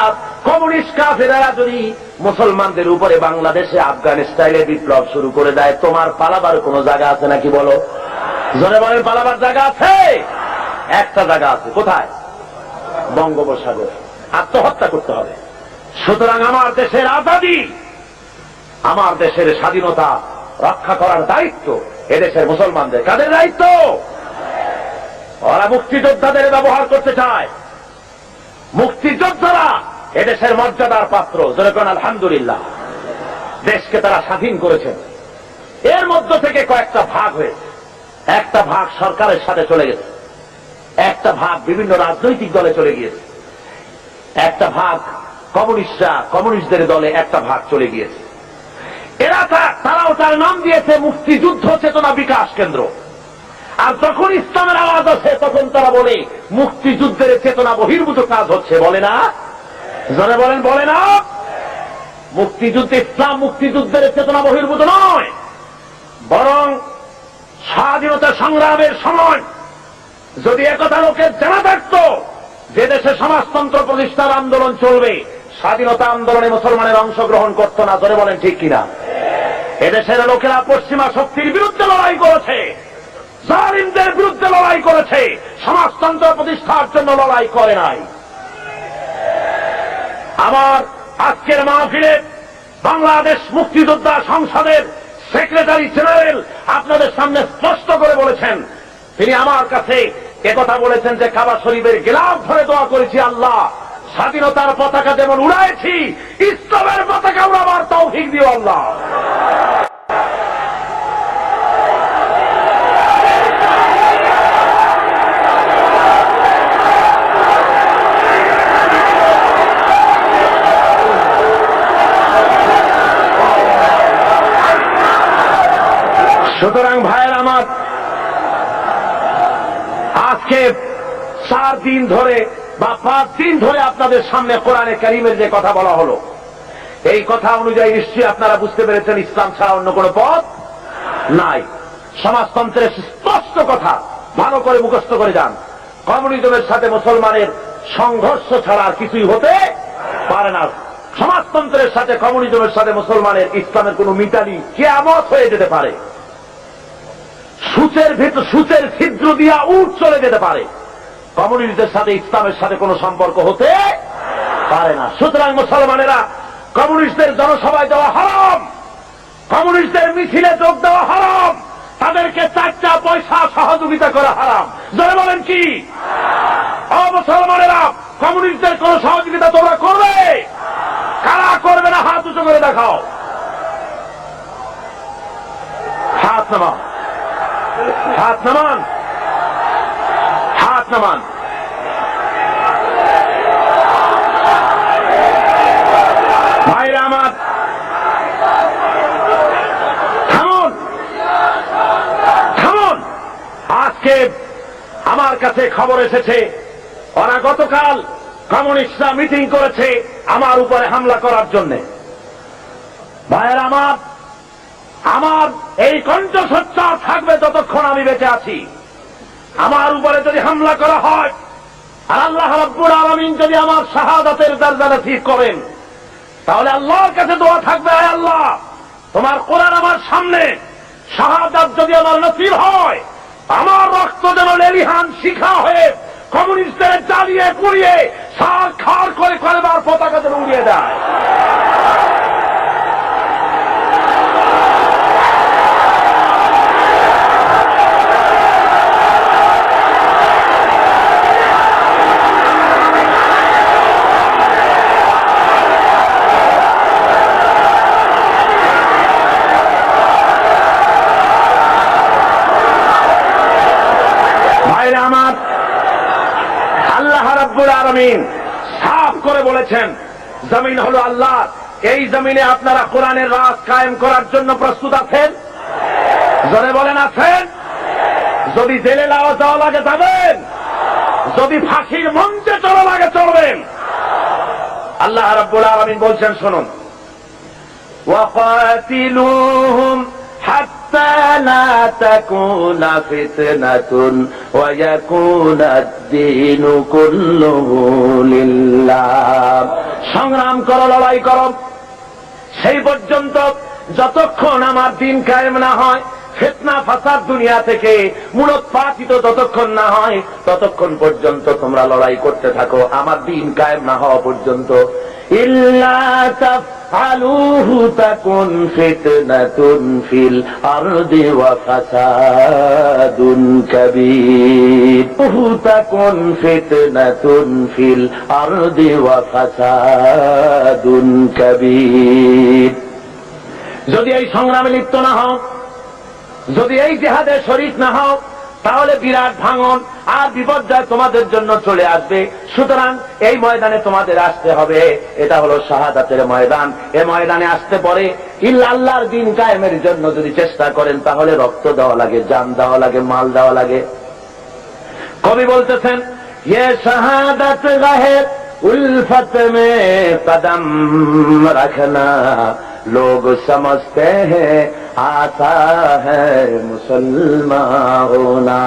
কমিউনিস্ট কাফিরেরা যদি মুসলমানদের উপরে বাংলাদেশে আফগান স্টাইলে বিপ্লব শুরু করে দেয়, তোমার পালাবার কোন জায়গা আছে নাকি বলো? জনে বলেন, পালাবার জায়গা আছে? একটা জায়গা আছে। কোথায়? বঙ্গোপসাগর। আত্মহত্যা করতে হবে। সুতরাং আমার দেশের আজাদী, আমার দেশের স্বাধীনতা রক্ষা করার দায়িত্ব এদেশের মুসলমানদের। কাদের দায়িত্ব? ওরা মুক্তিযোদ্ধাদের ব্যবহার করতে চায়। মুক্তিযোদ্ধারা এদেশের মর্যাদার পাত্র। যেরকম আলহামদুলিল্লাহ, দেশকে তারা স্বাধীন করেছেন। এর মধ্য থেকে কয়েকটা ভাগ হয়েছে। একটা ভাগ সরকারের সাথে চলে গেছে, একটা ভাগ বিভিন্ন রাজনৈতিক দলে চলে গিয়েছে, একটা ভাগ কমিউনিস্টরা, কমিউনিস্টদের দলে একটা ভাগ চলে গিয়েছে। এরা তারাও তার নাম দিয়েছে মুক্তিযুদ্ধ চেতনা বিকাশ কেন্দ্র। আর যখন ইসলামের আওয়াজ আছে তখন তারা বলে মুক্তিযুদ্ধের চেতনা বহির্ভূত কাজ হচ্ছে, বলে না? জনে বলেন, বলে না? মুক্তিযুদ্ধ, ইসলাম মুক্তিযুদ্ধের চেতনা বহির্ভূত নয়, বরং স্বাধীনতা সংগ্রামের সময় যদি একথা লোকের জানা থাকত যে দেশে সমাজতন্ত্র প্রতিষ্ঠার আন্দোলন চলবে, স্বাধীনতা আন্দোলনে মুসলমানের অংশগ্রহণ করত না। ধরে বলেন ঠিক কিনা? এদেশের লোকেরা পশ্চিমা শক্তির বিরুদ্ধে লড়াই করেছে, জালিমদের বিরুদ্ধে লড়াই করেছে, সমাজতন্ত্র প্রতিষ্ঠার জন্য লড়াই করে নাই। আমার আজকের মাহফিলে বাংলাদেশ মুক্তিযোদ্ধা সংসদের সেক্রেটারি জেনারেল আপনাদের সামনে স্পষ্ট করে বলেছেন, তিনি আমার কাছে একথা বলেছেন যে কাবা শরীফের গিলাফ ধরে দোয়া করেছি, আল্লাহ স্বাধীনতার পতাকা যেমন উড়াইছি ইসলামের পতাকা উড়াবার তৌফিক দিও আল্লাহ। সুতরাং ভাইয়ের আমার, আজকে 4 দিন ধরে বা 5 দিন ধরে আপনাদের সামনে কোরআনে কারীমের যে কথা বলা হলো, এই কথা অনুযায়ী নিশ্চয়ই আপনারা বুঝতে পেরেছেন ইসলাম ছাড়া অন্য কোনো পথ নাই। সমাজতন্ত্রের স্পষ্ট কথা ভালো করে মুখস্থ করে যান। কমিউনিজমের সাথে মুসলমানের সংঘর্ষ ছাড়া আর কিছুই হতে পারে না। সমাজতন্ত্রের সাথে, কমিউনিজমের সাথে মুসলমানের, ইসলামের কোন মিতালি কিয়ামত হয়ে যেতে পারে। সূচের ছিদ্র দিয়া উট চলে যেতে পারে, কমিউনিস্টদের সাথে ইসলামের সাথে কোনো সম্পর্ক হতে পারে না। সুতরাং মুসলমানেরা কমিউনিস্টদের জনসভায় যাওয়া হারাম, কমিউনিস্টদের মিছিলে যোগ দেওয়া হারাম, তাদেরকে 4টা পয়সা সহযোগিতা করা হারাম। যারা বলেন কি মুসলমানেরা কমিউনিস্টদের কোন সহযোগিতা তোমরা করবে? কারা করবে না হাত উঁচু করে দেখাও। হাত নামান, হাত নামান, হাত নামান। ভাইরা আমার, থামুন, থামুন। আজকে আমার কাছে খবর এসেছে ওরা গতকাল কমিউনিস্টরা মিটিং করেছে আমার উপরে হামলা করার জন্য। ভাইরা আমার, আমার এই কণ্ঠস্বর থাকবে যতক্ষণ আমি বেঁচে আছি। আমার উপরে যদি হামলা করা হয় আর আল্লাহ রাব্বুল আলামিন যদি আমার শাহাদাতের দরজা নসিব করেন, তাহলে আল্লাহর কাছে দোয়া থাকবে, আয় আল্লাহ তোমার কোরআন আমার সামনে, শাহাদাত যদি আমার নসিব হয়, আমার রক্ত যেন লেলিহান শিখা হয়ে কমিউনিস্টদের জ্বালিয়ে পুড়িয়ে সার খার করে করবার পতাকা যেন উড়িয়ে দেয়। আমার আল্লাহ রাব্বুল আলামিন সাফ করে বলেছেন, জমিন হলো আল্লাহ, এই জমিনে আপনারা কোরআনের রাজ কায়েম করার জন্য প্রস্তুত আছেন? জোরে বলেন আছেন? যদি জেলে যাওয়া লাগে যাবেন, যদি ফাঁসির মঞ্চে চলা লাগে চলবেন। আল্লাহ রাব্বুল আলামিন বলছেন, শুনুন, ওয়াকাতিলুহুম حتى لا تكون فتنة ويكون الدين كله لله। সংগ্রাম করো, লড়াই করো সেই পর্যন্ত যতক্ষণ আমার দিন কায়েম না হয়, ফিতনা ফাসাদ দুনিয়া থেকে মূলোৎপাটিত যতক্ষণ না হয়, ততক্ষণ পর্যন্ত তোমরা লড়াই করতে থাকো আমার দিন কায়েম না হওয়া পর্যন্ত। ইল্লা তাফআলুহু তাকুন ফিতনাতুন ফিল আরদি ওয়া ফাসাদুন কাবীর। তাকুন ফিতনাতুন ফিল আরদি ওয়া ফাসাদুন কাবীর। যদি এই সংগ্রামে লিপ্ত না হও, যদি এই জিহাদে শরীক না হও, তাহলে বিরাট ভাঙন আর বিপর্যয় তোমাদের জন্য চলে আসবে। সুতরাং এই ময়দানে তোমাদের আসতে হবে। এটা হলো শাহাদাতের ময়দান। এই ময়দানে আসতে পরে আল্লাহর দ্বীন কায়েমের জন্য যদি চেষ্টা করেন তাহলে রক্ত দেওয়া লাগে, জান দেওয়া লাগে, মাল দেওয়া লাগে। কবি বলতেছেন, ये शहादत रहे उल्फत में कदम रखना, लोग समझते हैं आता है मुसलमान होना।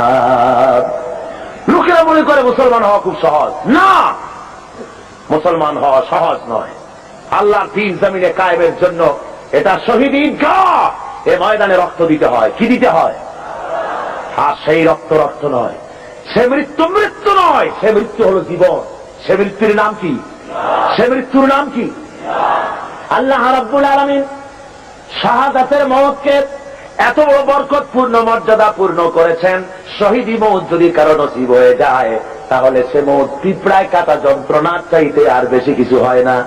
লোকেরা মনে করে মুসলমান হওয়া খুব সহজ। না, মুসলমান হওয়া সহজ নয়। আল্লাহর দ্বীন জমিনে কায়েমের জন্য এটা শহীদ ঈদগাহ। এ ময়দানে রক্ত দিতে হয়। কি দিতে হয়? আর সেই রক্ত নয়, সে মৃত্যু নয়, সে মৃত্যু হলো জীবন। সে মৃত্যুর নাম কি? সে মৃত্যুর নাম কি? আল্লাহ রাব্বুল আলামিন শাহাদাতের মওতকে এত বড় বরকতপূর্ণ মর্যাদাপূর্ণ করেছেন। শহীদি মওত যদি কারো নসিব হয়ে যায় তাহলে সে মওত পিঁপড়ায় কাটা যন্ত্রণার চাইতে আর বেশি কিছু হয় না।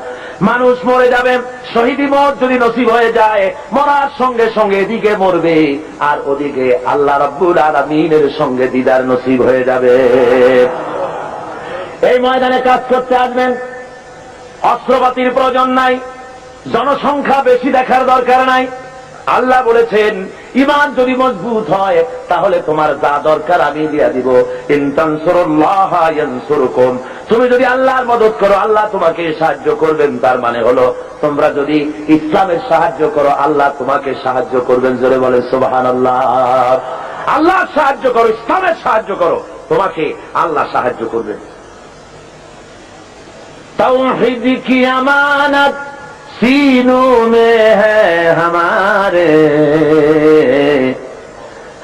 মানুষ মরে যাবে, শহীদি মওত যদি নসিব হয়ে যায়, মরার সঙ্গে সঙ্গে এদিকে মরবে আর ওদিকে আল্লাহ রাব্বুল আলামিনের সঙ্গে দিদার নসিব হয়ে যাবে। এই ময়দানে কাজ করতে আসবেন, অস্ত্রপাতির প্রয়োজন নাই, জনসংখ্যা বেশি দেখার দরকার নাই। আল্লাহ বলেছেন, ঈমান যদি মজবুত হয় তাহলে তোমার যা দরকার আমি দিয়া দিব। ইন তানসুরুল্লাহ ইয়ানসুরকুম, তুমি যদি আল্লাহর মদদ করো আল্লাহ তোমাকে সাহায্য করবেন। তার মানে হলো তোমরা যদি ইসলামের সাহায্য করো আল্লাহ তোমাকে সাহায্য করবেন। জোরে বলেন সুবহানাল্লাহ। আল্লাহর সাহায্য করো, ইসলামের সাহায্য করো, তোমাকে আল্লাহ সাহায্য করবেন। তাওহীদ কি আমানত सीनों में है हमारे,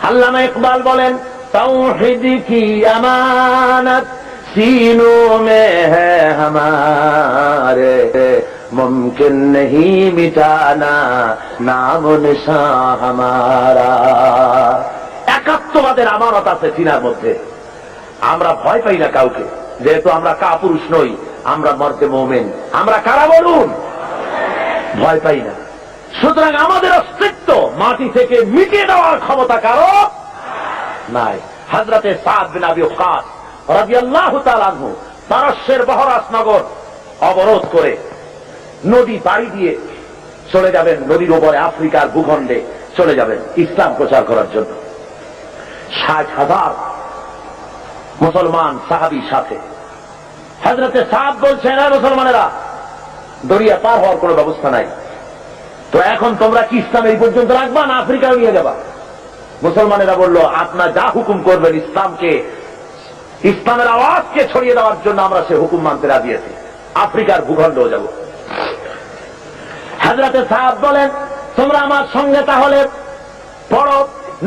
আল্লামা ইকবাল বলেন, তাওহীদ কি আমানত सीनों में है हमारे, मुमकिन नहीं मिटाना नाम निशान हमारा। একাত্মবাদের আমানত আছে সিনার মধ্যে। আমরা ভয় পাই না কাউকে, যেহেতু আমরা কাপুরুষ নই, আমরা মর্দে মুমিন। আমরা কারা বলুন? ভয় পাই না। সুতরাং আমাদের অস্তিত্ব মাটি থেকে মিটিয়ে দেওয়ার ক্ষমতা কারো নাই। হযরতে সাদ বিন আবি ওয়াক্কাস রাদিয়াল্লাহু তাআলা আনহু পারস্যের বহরাস নগর অবরোধ করে নদী পাড়ি দিয়ে চলে যাবেন, নদীর উপরে আফ্রিকার ভূখণ্ডে চলে যাবেন ইসলাম প্রচার করার জন্য। 60,000 মুসলমান সাহাবীর সাথে। হযরতে সাদ বলছেন, হে মুসলমানেরা, দরিয়া পার হওয়ার কোন ব্যবস্থা নাই, তো এখন তোমরা কি ইসলাম এই পর্যন্ত রাখবা না আফ্রিকায় নিয়ে যাবা? মুসলমানেরা বলল, আপনার যা হুকুম করবেন, ইসলামের আওয়াজকে ছড়িয়ে দেওয়ার জন্য আমরা সে হুকুম মানতে রাজি আছি, আফ্রিকার ভূখণ্ডেও যাব। হযরতে সাদ বলেন, তোমরা আমার সঙ্গে তাহলে পড়ো,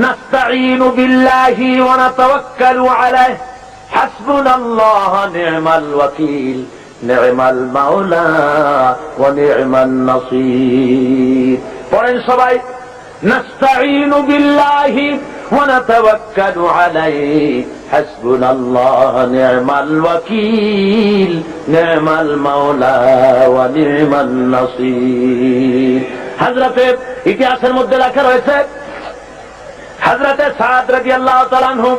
নাস্তাঈনু বিল্লাহি ওয়া নাতাওয়াক্কালু আলাইহি, হাসবুনাল্লাহু নি'মাল ওয়াকিল, নি'মাল মাওলা ওয়া নি'মান নাসীর। পড়েন সবাই, নাস্তাঈনু বিল্লাহি ওয়া নাতাওয়াক্কালু আলাইহি, হাসবুনাল্লাহু নি'মাল ওয়াকিল, নি'মাল মাওলা ওয়া নি'মান নাসীর। হযরতে ইতিহাসের মধ্যে লেখা রয়েছে, হযরতে সাদ রাদিয়াল্লাহু তাআলা আনহু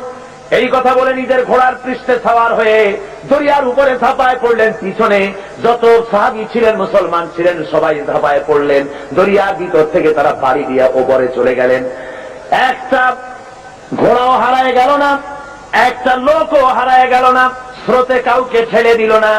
এই কথা বলে নিজের ঘোড়ার পৃষ্ঠে সওয়ার হয়ে দরিয়ার উপরে ঝাঁপায় পড়লেন। পিছনে যত সাহাবী ছিলেন, মুসলমান ছিলেন, সবাই ঝাঁপায় পড়লেন। দরিয়ার ভিতর থেকে তারা পাড়ি দিয়ে ওপরে চলে গেলেন। একটা ঘোড়াও হারায় গেল না, একটা লোকও হারায় গেল না, স্রোতে কাউকে ঠেলে দিল না।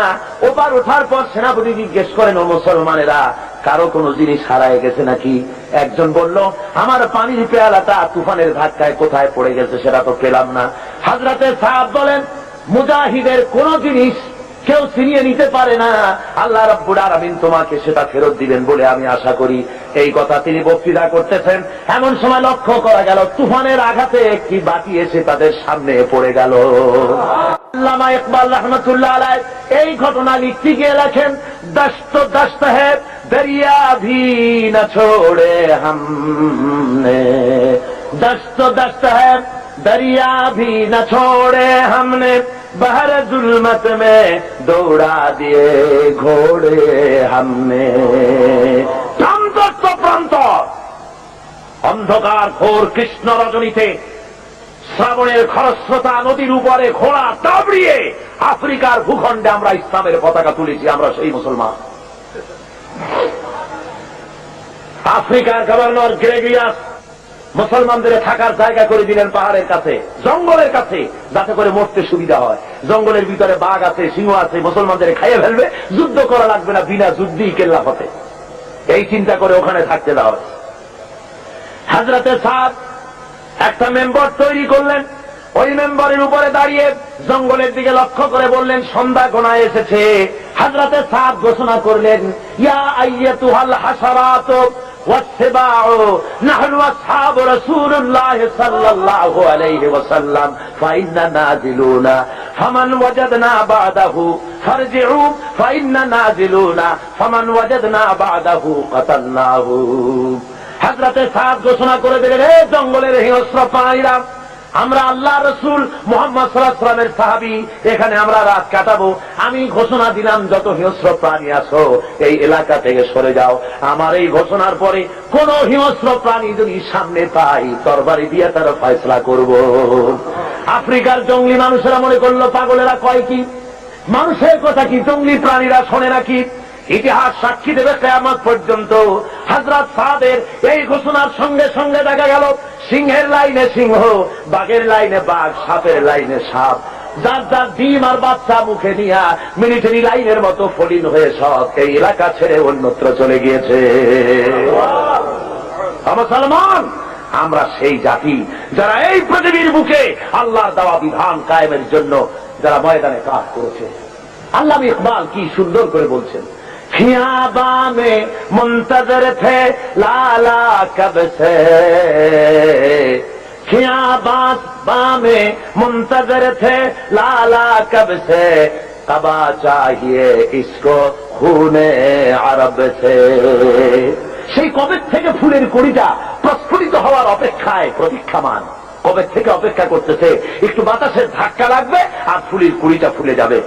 ওপার ওঠার পর সেনাপতি জিজ্ঞেস করেন, ও মুসলমানেরা, কারো কোনো জিনিস হারায় গেছে নাকি? একজন বলল, আমার পানির পেয়ালাটা তুফানের ধাক্কায় কোথায় পড়ে গেছে সেটা তো পেলাম না। হযরতে সাদ বলেন, মুজাহিদের কোন জিনিস কেউ ছিনিয়ে নিতে পারে না, আল্লাহ রাব্বুল আলামিন তোমাকে সেটা ফেরত দিবেন বলে আমি আশা করি। এই কথা তিনি বক্তৃতা করতেছেন, এমন সময় লক্ষ্য করা গেল তুফানের আঘাতে একটি বাতি এসে তাদের সামনে পড়ে গেল। আল্লামা ইকবাল রাহমাতুল্লাহ আলাইহি এই ঘটনা লিখতে গিয়ে লেখেন, দশত দশত है दरिया भी न छोड़े हमने, दस्त दस्त है दरिया भी न छोड़े हमने, बहर जुल्मत में दौड़ा दिए घोड़े हमने। প্রান্ত প্রান্ত অন্ধকার ঘোর কৃষ্ণ রজনীতে শ্রাবণের খরস্রোতা নদীর উপরে ঘোড়া দাবড়িয়ে আফ্রিকার ভূখণ্ডে আমরা ইসলামের পতাকা তুলেছি। আমরা সেই মুসলমান। আফ্রিকার গভর্নর গ্রেগরিয়াস মুসলমানদের থাকার জায়গা করে দিলেন পাহাড়ের কাছে, জঙ্গলের কাছে, যাতে করে মরতে সুবিধা হয়। জঙ্গলের ভিতরে বাঘ আছে, সিংহ আছে, মুসলমানদের খাইয়ে ফেলবে, যুদ্ধ করা লাগবে না, বিনা যুদ্ধেই কেল্লা ফতে। এই চিন্তা করে ওখানে থাকতে দেওয়া। হযরতে সাদ একটা মেম্বার তৈরি করলেন। ওই মেম্বারের উপরে দাঁড়িয়ে জঙ্গলের দিকে লক্ষ্য করে বললেন, সন্ধ্যা গোনায় এসেছে। হযরতে সাদ ঘোষণা করলেন, ইয়া আইয়াতুহাল হাশারাত والسباع نحن أصحاب رسول الله صلى الله عليه وسلم فإننا نازلون فمن وجدنا بعده فارجعوا فإننا نازلون فمن وجدنا بعده قتلناه। হযরতে সাদ ঘোষণা করে দিলেন, হে জঙ্গলের হিংস্র প্রাণীরা, আমরা আল্লাহ রসুল মুহাম্মদ সাল্লাল্লাহু আলাইহি ওয়াসাল্লামের সাহাবী, এখানে আমরা রাত কাটাবো। আমি ঘোষণা দিলাম, যত হিংস্র প্রাণী আছো এই এলাকা থেকে সরে যাও। আমার এই ঘোষণার পরে কোন হিংস্র প্রাণী যদি সামনে পাই, তরবারি দিয়ে তার ফয়সালা করব। আফ্রিকার জঙ্গলি মানুষেরা মনে করলো, পাগলেরা কয় কি, মানুষের কথা কি জঙ্গলি প্রাণীরা শোনে নাকি? ইতিহাস সাক্ষী দেবে কিয়ামত পর্যন্ত। হযরত সাদের এই ঘোষণার সঙ্গে সঙ্গে দেখা গেল সিংহের লাইনে সিংহ, বাঘের লাইনে বাঘ, সাপের লাইনে সাপ, যার যার ডিম আর বাচ্চা মুখে নিয়ে মিলিটারি লাইনের মতো ফলিন হয়ে সব এই এলাকা ছেড়ে অন্যত্র চলে গিয়েছে। মুসলমান আমরা সেই জাতি যারা এই পৃথিবীর বুকে আল্লাহর দেওয়া বিধান কায়েমের জন্য যারা ময়দানে কাজ করেছে। আল্লামা ইকবাল কি সুন্দর করে বলছেন, খিয়াবা মে মুন্তজর থে লালা কব সে, খিয়াবা মে মুন্তজর থে লালা কব সে, কবা চাহিয়ে ইসকো খুনে আরব সে। সেই কবে থেকে ফুলের কড়িটা প্রস্ফুটিত হওয়ার অপেক্ষায় প্রতীক্ষামান, কবে থেকে অপেক্ষা করতেছে, একটু বাতাসের ধাক্কা লাগবে আর ফুলের কুড়িটা ফুলে যাবে।